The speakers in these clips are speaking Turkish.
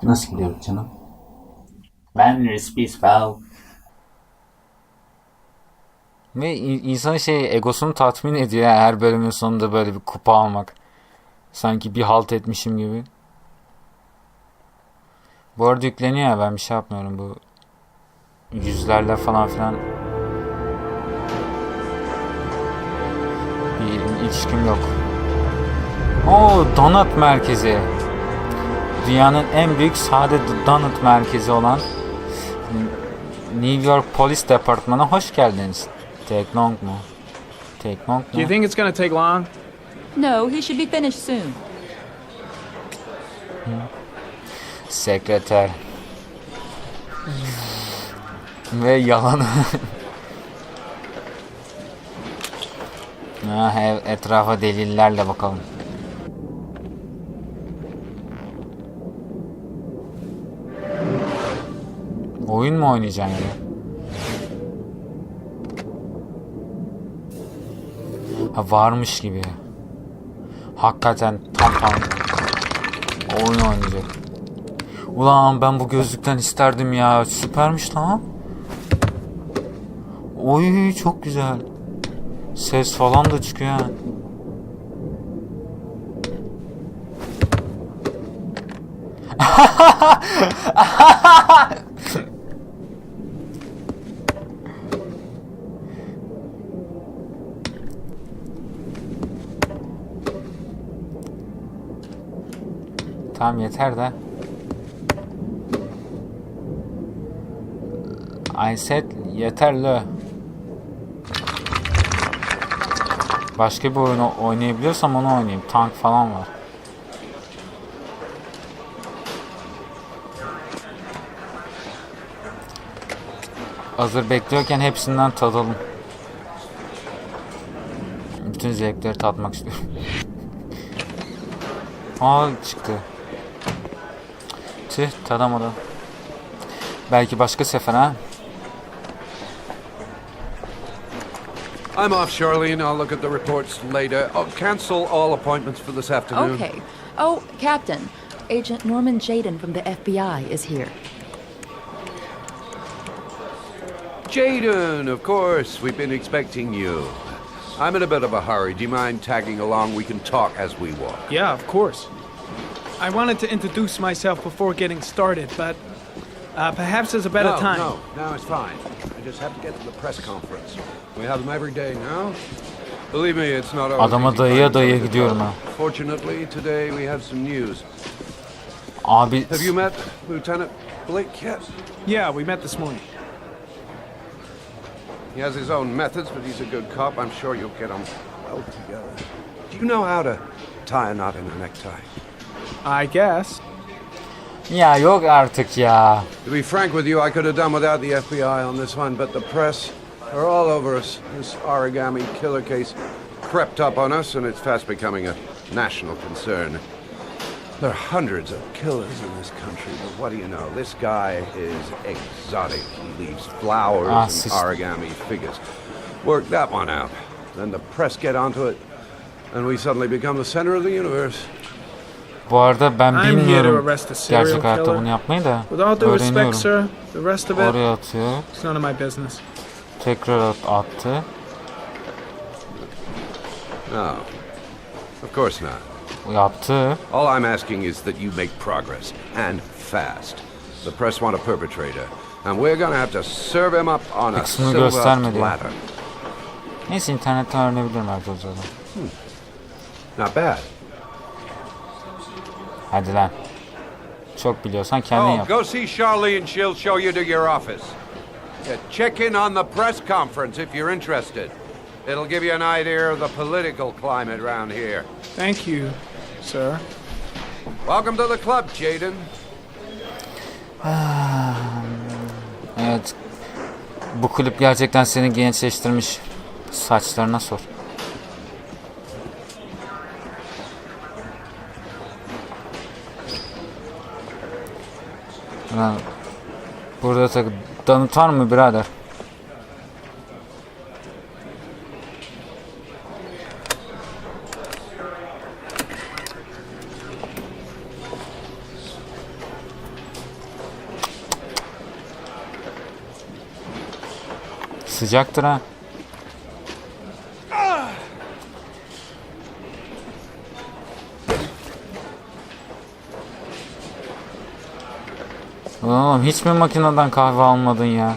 Nasıl gidiyor canım? Ben RisPeaceBell. Ve insanın egosunu tatmin ediyor ya, her bölümün sonunda böyle bir kupa almak. Sanki bir halt etmişim gibi. Bu arada yükleniyor ya, ben bir şey yapmıyorum, bu yüzlerle falan filan bir ilişkim yok. Oo, donut merkezi. Dünyanın en büyük sade donut merkezi olan New York Polis Departmanı'na hoş geldiniz. Take long mu? Take long mu? Do you think it's gonna take long? No, he should be finished soon. Sekreter. Ve yalanı. Etrafa delillerle bakalım. Oyun mu oynayacaksın ya? Ha, varmış gibi. Hakikaten tam oyun oynayacak. Ulan ben bu gözlükten isterdim ya. Süpermiş lan. Oy çok güzel. Ses falan da çıkıyor ha. Tamam yeter de. I said yeterli. Başka bir oyunu oynayabiliyorsam onu oynayayım. Tank falan var. Hazır bekliyorken hepsinden tadalım. Bütün zevkleri tatmak istiyorum. Aa çıktı. Tüh, tadamadım. Belki başka sefer ha. I'm off, Charlene. I'll look at the reports later. Oh, cancel all appointments for this afternoon. Okay. Oh, Captain. Agent Norman Jaden from the FBI is here. Jaden, of course. We've been expecting you. I'm in a bit of a hurry. Do you mind tagging along? We can talk as we walk. Yeah, of course. I wanted to introduce myself before getting started, but perhaps there's a better time. No, it's fine. I just have to get to the press conference. We have them every day now. Believe me, it's not always Adama easy dayıya finding dayıya something to gidiyorum talk. ha. Fortunately, today we have some news. Abi Have you met Lieutenant Blake yet? Yeah, we met this morning. He has his own methods, but he's a good cop. I'm sure you'll get on well together. Do you know how to tie a knot in a necktie? I guess. ya yok artık ya. To be frank with you, I could have done without the FBI on this one, but the press are all over us. This origami killer case crept up on us, and it's fast becoming a national concern. There are hundreds of killers in this country, but what do you know? This guy is exotic. He leaves flowers and origami figures. Work that one out. Then the press get onto it, and we suddenly become the center of the universe. Bu arada ben I'm here to bilmiyorum arrest a serial gerçek hayatta bunu killer. yapmayı da With all due respect, öğreniyorum. sir, the rest of it, Oraya atıyor. it's none of my business. Tekrar attı. No, of course not. Yaptı. All I'm asking is that you make progress, and fast. The press want a perpetrator, and we're gonna have to serve him up on a Kısmını silver göstermedi. platter. Neyse internetten öğrenebilirim belki o zaman. Not bad. Hadi lan. Çok biliyorsan kendin Oh, yap. go see Charlene. She'll show you to your office. Yeah, check in on the press conference if you're interested. It'll give you an idea of the political climate around here. Thank you, sir. Welcome to the club, Jaden. Evet. Bu klip gerçekten seni gençleştirmiş. Saçlarına sor. Lan, burada tanıtar mı birader? Sıcaktır ha. Oğlum hiç mi makineden kahve almadın ya?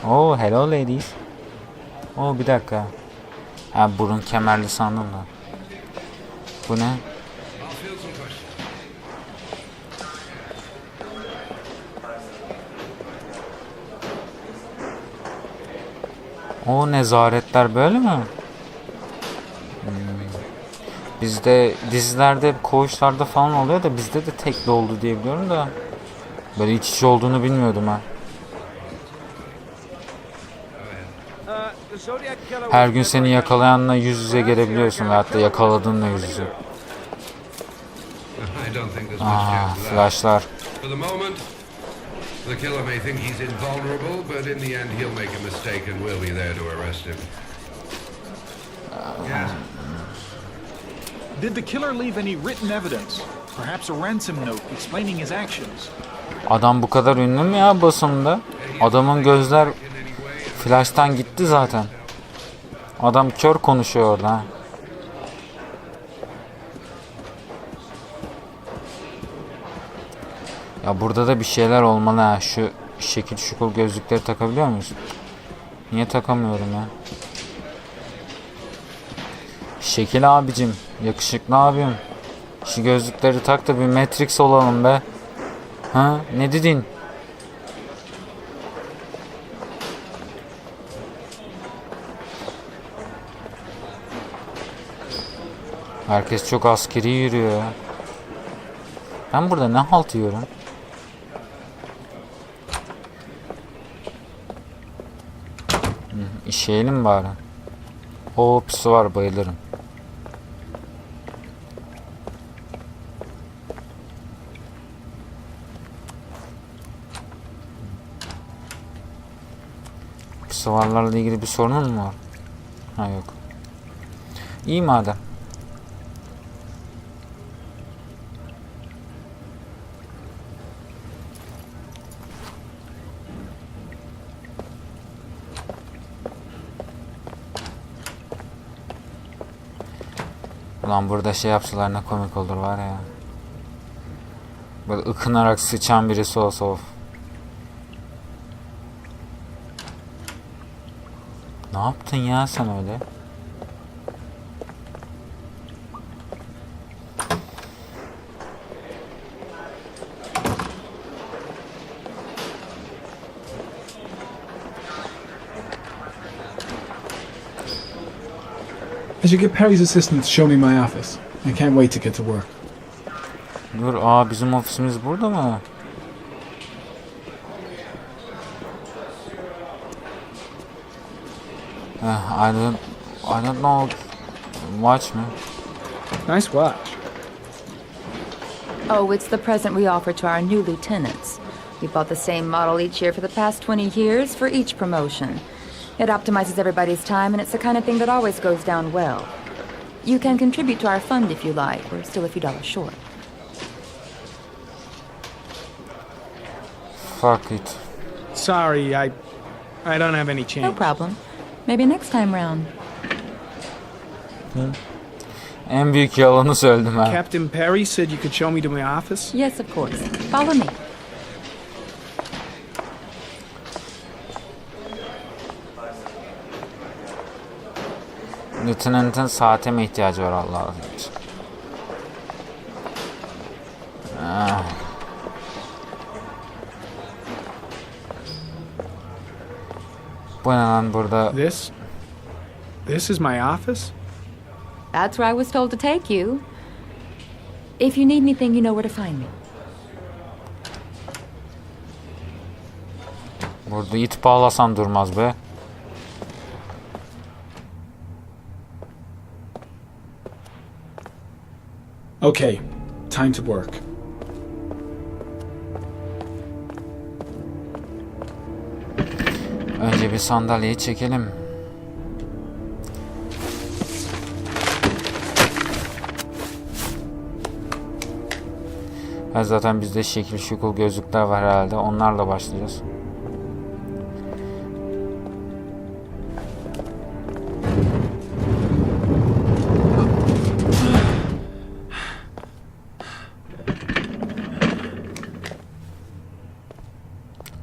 Oh, hello ladies. Oh, bir dakika. Ha, burun kemerli sandım da. Bu ne? O nezaretler böyle mi? Bizde dizilerde, koğuşlarda falan oluyor da bizde de tekli oldu diye biliyorum da böyle iç içe olduğunu bilmiyordum ha. Her gün seni yakalayanla yüz yüze gelebiliyorsun veyahut da yakaladığınla yüz yüze. Flashlar. The killer may think he's invulnerable, but in the end he'll make a mistake and we'll be there to arrest him. Yeah. Did the killer leave any written evidence? Perhaps a ransom note explaining his actions? Adam bu kadar ünlü mü ya basında? Adamın gözler flash'tan gitti zaten. Adam kör konuşuyor orada ha. Ya burada da bir şeyler olmalı ha. Şu şekil şukul gözlükleri takabiliyor muyuz? Niye takamıyorum ya? Şekil abicim, yakışıklı abim. Şu gözlükleri tak da bir Matrix olalım be. Ha, ne dedin? Herkes çok askeri yürüyor ya. Ben burada ne halt yiyorum? İşeyelim bari. O pisi var, bayılırım. Pisivarlarla ilgili bir sorunun mu var? Ha, yok. İyi madem. Ulan burada şey yapsalar ne komik olur var ya. Böyle ıkınarak sıçan birisi olsa of. Ne yaptın ya sen öyle? I should get Perry's assistant to show me my office. I can't wait to get to work. Dur, bizim ofisimiz burada mı? I don't know. Watch me. Nice watch. Oh, it's the present we offer to our new lieutenants. We bought the same model each year for the past 20 years for each promotion. It optimizes everybody's time, and it's the kind of thing that always goes down well. You can contribute to our fund if you like. We're still a few dollars short. Fuck it. Sorry, I don't have any change. No problem. Maybe next time round. En büyük yalanı söyledim ha. Captain Perry said you could show me to my office. Yes, of course. Follow me. Lieutenant'ın saate mi ihtiyacı var Allah'ım için? Bu ne lan burada? This is my office? That's where I was told to take you. If you need anything, you know where to find me. Burada it bağlasan durmaz be. Okay, time to work. Önce bir sandalyeyi çekelim. Zaten bizde şekil şukul gözlükler var herhalde. Onlarla başlayacağız.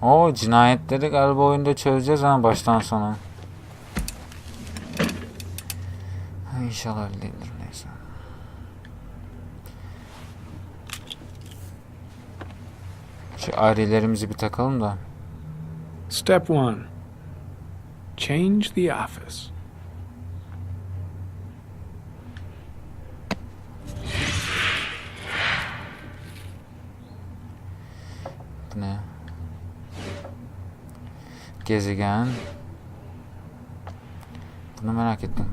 O cinayetleri galiba oyunda çözeceğiz ama baştan sona. İnşallah halledilir, neyse. Şu arilerimizi bir takalım da. Step 1. Change the office. Bu ne? Gezegen. Bunu merak ettim.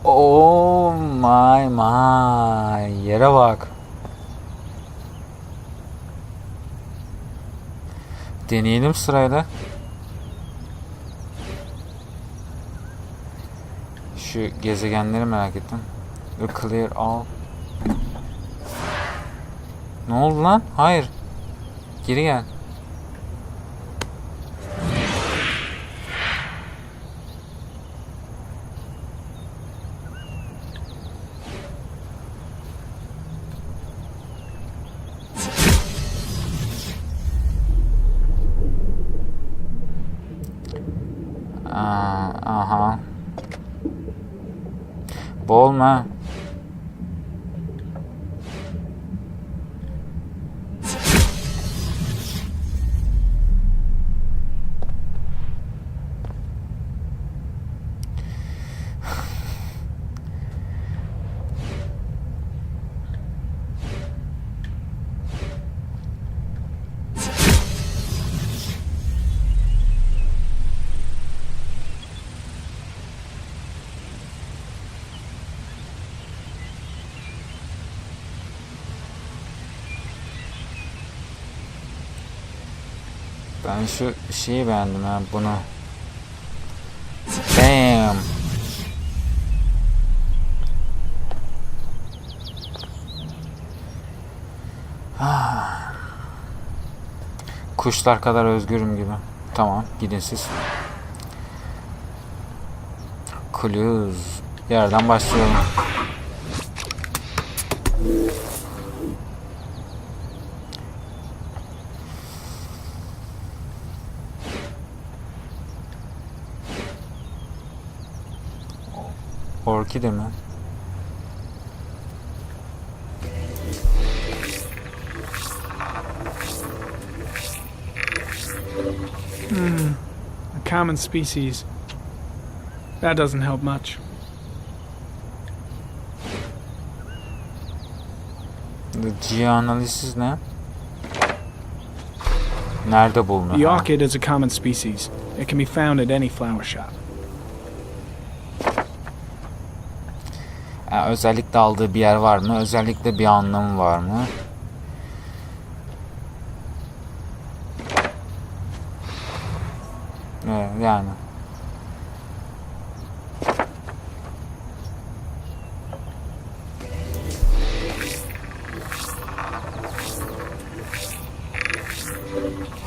Oh my. Yere bak. Deneyelim sırayla. Şu gezegenleri merak ettim. Clear all. Ne oldu lan? Hayır. Geri gel. Aha. Boğulma. Ben şu şeyi beğendim ha, bunu. Bam. Kuşlar kadar özgürüm gibi. Tamam, gidin siz. Clues. Yerden başlayalım. Orkide mi? A common species. That doesn't help much. Geoanalisis ne? Nerede bulunuyor? The orchid is a common species. It can be found at any flower shop. Özellikle aldığı bir yer var mı? Özellikle bir anlamı var mı? Evet, yani.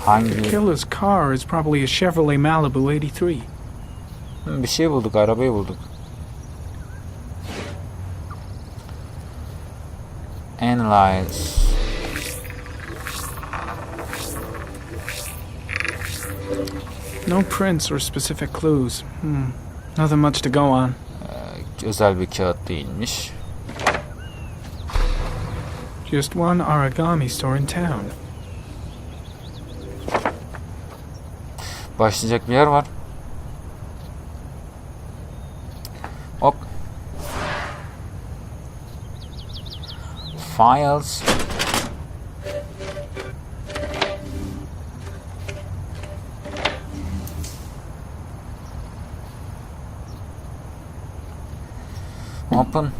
Hangi? The killer's car is probably a Chevrolet Malibu 83. Bir şey bulduk, arabayı bulduk. Analyze. No prints or specific clues. Nothing much to go on. Özel bir kağıt değilmiş. Just one origami store in town. Başlayacak bir yer var. Hop. Files. Open.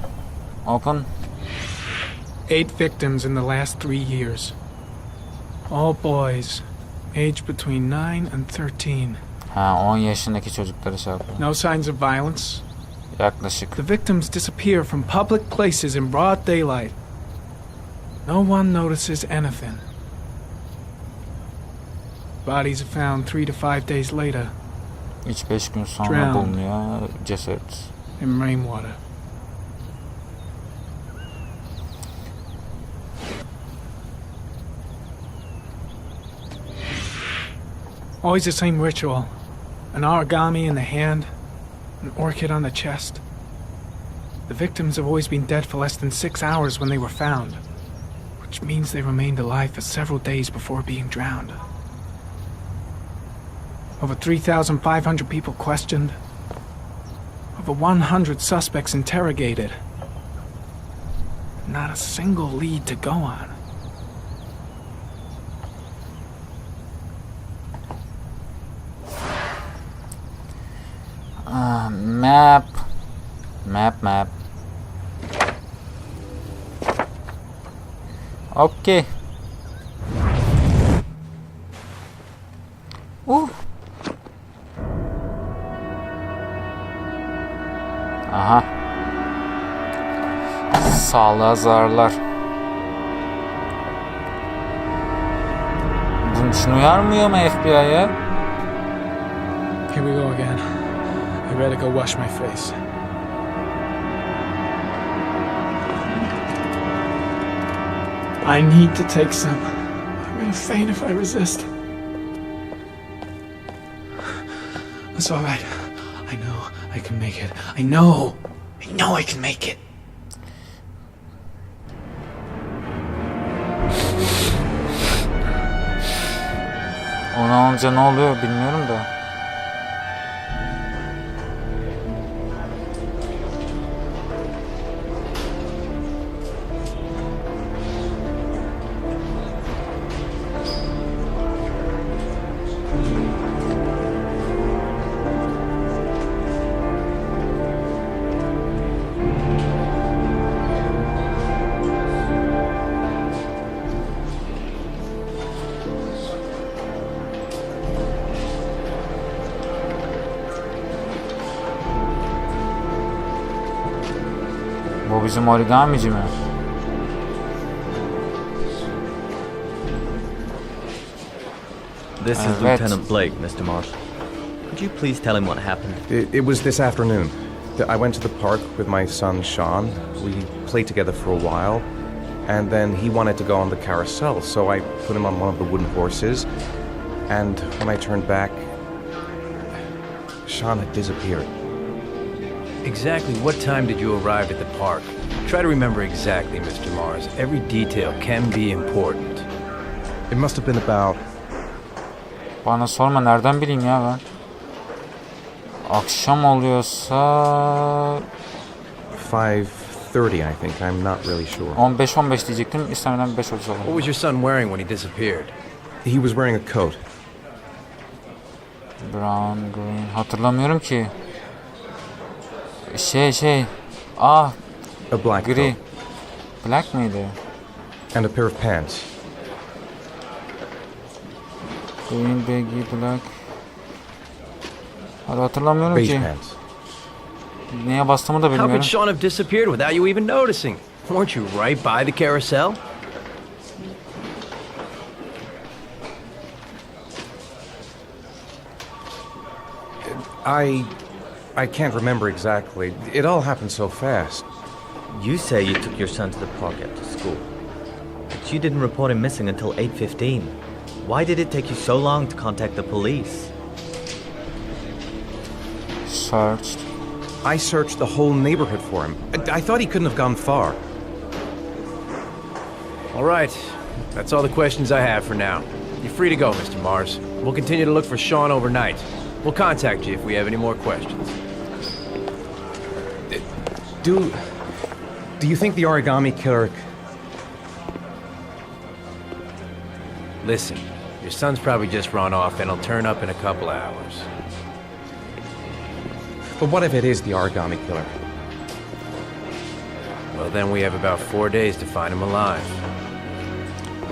Open. 8 victims in the last 3 years. All boys, aged between 9 and 13. Ha, 10 yaşındaki çocukları şey yapıyor. No signs of violence. Yaklaşık. The victims disappear from public places in broad daylight. No one notices anything. Bodies are found 3 to 5 days later 3-5 gün sonra Drowned. bulunuyor ceset. in rainwater. Always the same ritual. An origami in the hand, an orchid on the chest. The victims have always been dead for less than 6 hours when they were found, which means they remained alive for several days before being drowned. Over 3,500 people questioned. Over 100 suspects interrogated. Not a single lead to go on. Map. Okay. Aha. Sağlığa zararlar. Bunun için uyarmıyor mu FBI'ya? Here we go again. I better go wash my face. I need to take some. I'm gonna faint if I resist. That's all right. I know I can make it. I know I can make it. Onu alınca ne oluyor bilmiyorum da. Bu bizim origamici mi? This is Evet. Lieutenant Blake, Mr. Marsh. Could you please tell him what happened? It was this afternoon. I went to the park with my son Sean. We played together for a while, and then he wanted to go on the carousel, so I put him on one of the wooden horses. And when I turned back, Sean had disappeared. Exactly what time did you arrive at the park? Try to remember exactly, Mr. Mars. Every detail can be important. It must have been about Bana sorma, nereden bileyim ya ben. Akşam oluyorsa 5:30, I think. I'm not really sure. 15 diyecektim. İstemeden 5.30 What oldu. was your son wearing when he disappeared? He was wearing a coat. Brown, green. Hatırlamıyorum ki. A black Gri. coat. Black mıydı? And a pair of pants. Green, baggy, black. Hadi hatırlamıyorum Beige ki. pants. Neye bastığımı da How could bilmiyorum. Sean have disappeared without you even noticing? Weren't you right by the carousel? I can't remember exactly. It all happened so fast. You say you took your son to the park after school, but you didn't report him missing until 8:15. Why did it take you so long to contact the police? Searched. I searched the whole neighborhood for him. I thought he couldn't have gone far. All right. That's all the questions I have for now. You're free to go, Mr. Mars. We'll continue to look for Sean overnight. We'll contact you if we have any more questions. Do you think the origami killer... Listen, your son's probably just run off and he'll turn up in a couple of hours. But what if it is the origami killer? Well, then we have about 4 days to find him alive.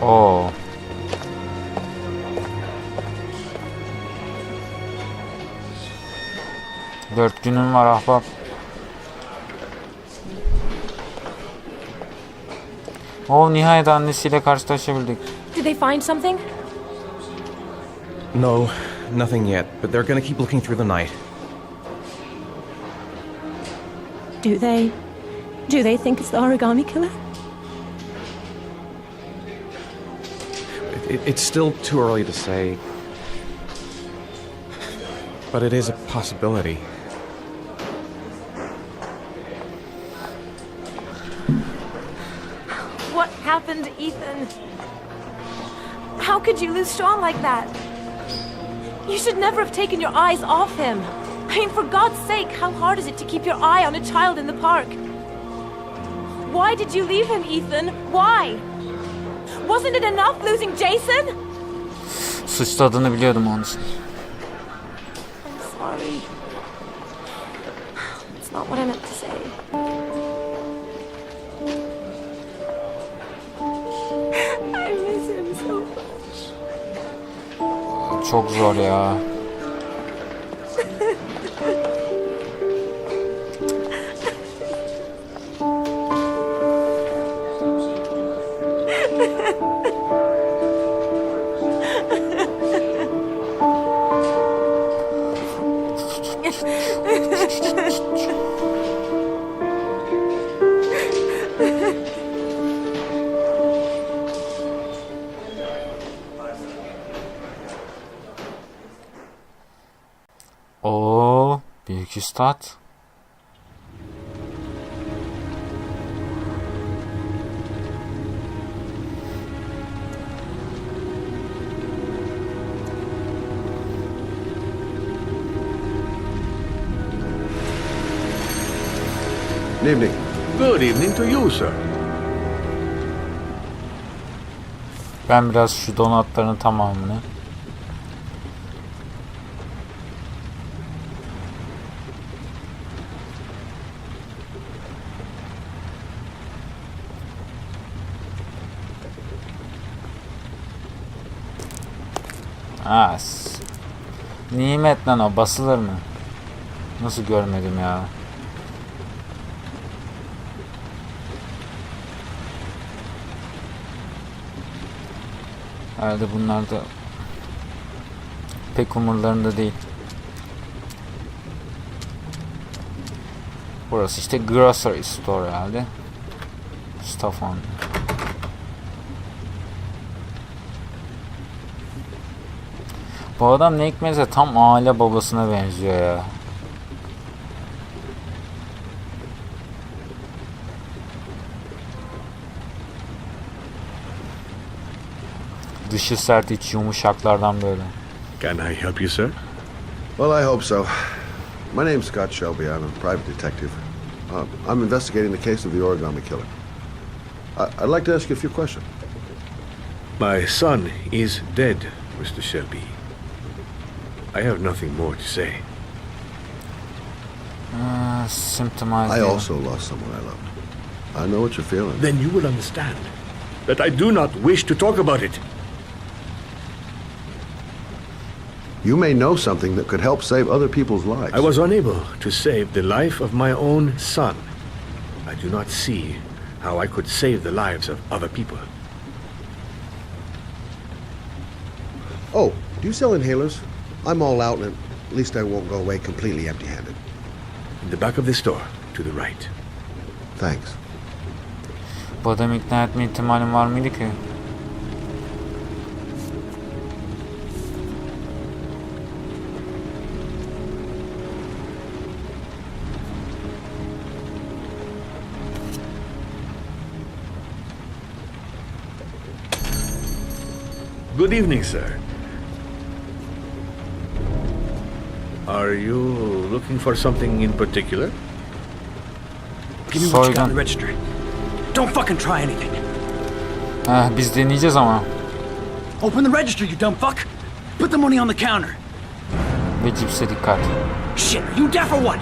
Oo. Dört günüm var ahbap. Oh, nihayet annesiyle karşılaşabildik. Did they find something? No, nothing yet, but they're gonna keep looking through the night. Do they think it's the origami killer? It's still too early to say, but it is a possibility. What happened to Ethan? How could you lose Sean like that? You should never have taken your eyes off him. I mean, for God's sake, how hard is it to keep your eye on a child in the park? Why did you leave him, Ethan? Why? Wasn't it enough losing Jason? Suçladığını biliyordum onun için. I'm sorry. It's not what I meant to say. I miss him so much. Çok zor ya. Oo, büyük üstad. Good evening. Good evening to you, sir. Ben biraz şu donatların tamamını. As. Nimet lan o, basılır mı? Nasıl görmedim ya? Herhalde bunlar da pek umurlarında değil. Burası işte grocery store herhalde. Stuff on. Bu adam ne hikmetse tam aile babasına benziyor ya. Dışı sert, iç yumuşaklardan böyle. Can I help you, sir? Well, I hope so. My name's Scott Shelby. I'm a private detective. I'm investigating the case of the origami killer. I'd like to ask you a few questions. My son is dead, Mr. Shelby. I have nothing more to say. Symptomize. I also lost someone I loved. I know what you're feeling. Then you will understand that I do not wish to talk about it. You may know something that could help save other people's lives. I was unable to save the life of my own son. I do not see how I could save the lives of other people. Oh, do you sell inhalers? I'm all out, and at least I won't go away completely empty-handed. In the back of the store, to the right. Thanks. Bu adamı ikna etme ihtimalim var mıydı ki? Good evening, sir. Are you looking for something in particular? Give me what you got in the register. Don't fucking try anything. Biz deneyeceğiz ama. Open the register, you dumb fuck. Put the money on the counter. Ve cipse dikkat. Shit, are you deaf or what?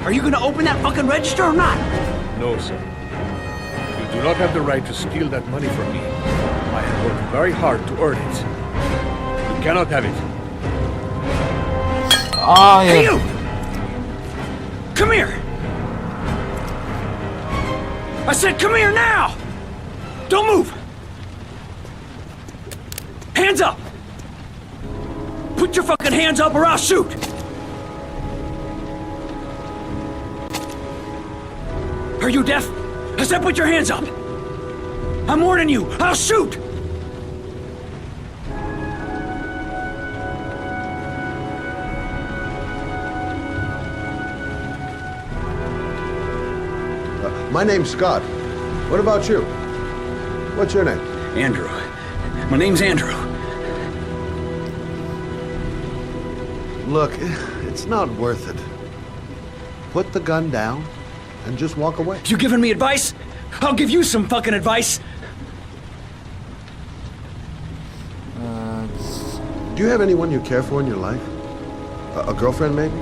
Are you gonna open that fucking register or not? No, sir. You do not have the right to steal that money from me. I have worked very hard to earn it. You cannot have it. Hayır. Hey, you! Come here! I said come here now! Don't move! Hands up! Put your fucking hands up or I'll shoot! Are you deaf? I said put your hands up! I'm warning you, I'll shoot! My name's Scott. What about you? What's your name? Andrew. My name's Andrew. Look, it's not worth it. Put the gun down and just walk away. You giving me advice? I'll give you some fucking advice. Do you have anyone you care for in your life? A girlfriend, maybe?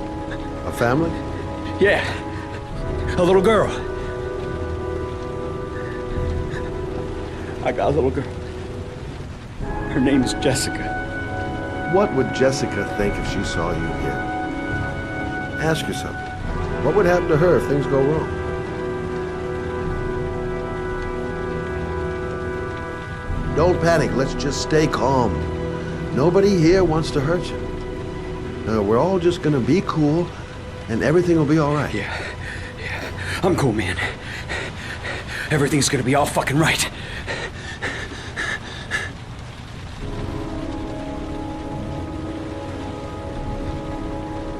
A family? Yeah. A little girl. I got a little girl. Her name is Jessica. What would Jessica think if she saw you here? Ask yourself, what would happen to her if things go wrong? Don't panic, let's just stay calm. Nobody here wants to hurt you. We're all just gonna be cool, and everything will be all right. Yeah. I'm cool, man. Everything's gonna be all fucking right.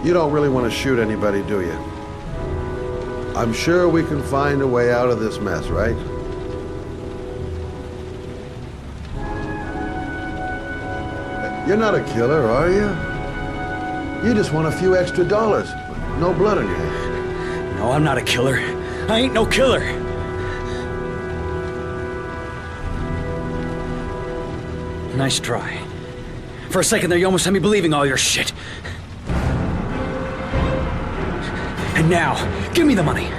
You don't really want to shoot anybody, do you? I'm sure we can find a way out of this mess, right? You're not a killer, are you? You just want a few extra dollars. No blood on your hands. No, I'm not a killer. I ain't no killer. Nice try. For a second there, you almost had me believing all your shit. And now, give me the money.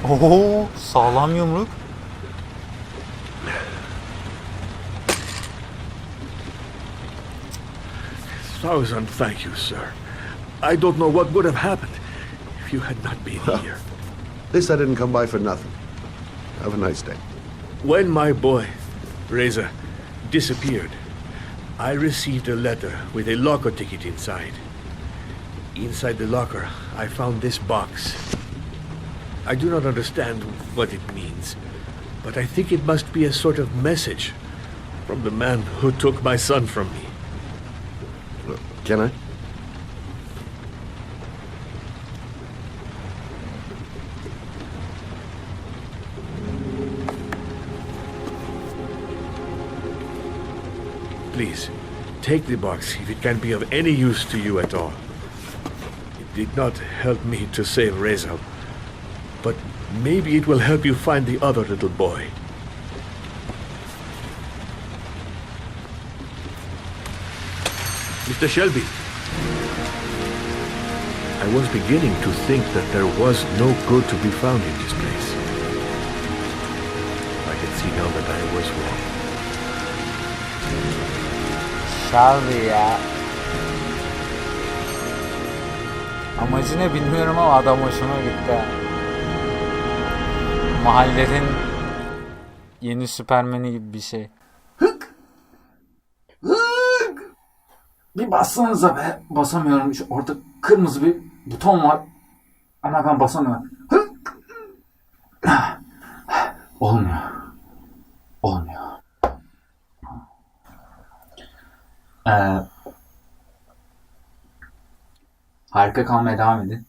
Oo, sağlam yumruk. Thousand thank you, sir. I don't know what would have happened if you had not been here. At least I didn't come by for nothing. Have a nice day. When my boy, Reza, disappeared, I received a letter with a locker ticket inside. Inside the locker, I found this box. I do not understand what it means, but I think it must be a sort of message from the man who took my son from me. Can I? Please, take the box if it can be of any use to you at all. It did not help me to save Reza, but maybe it will help you find the other little boy. Mr. Shelby, I was beginning to think that there was no good to be found in this place. I can see now that I was wrong. Shelby ya. Amacı ne bilmiyorum ama adam hoşuma gitti. Mahallenin yeni Süpermen'i gibi bir şey. Bir bassanıza be. Basamıyorum. Şu orada kırmızı bir buton var. Ama ben basamıyorum. Olmuyor. Olmuyor. Harika kalmaya devam edin.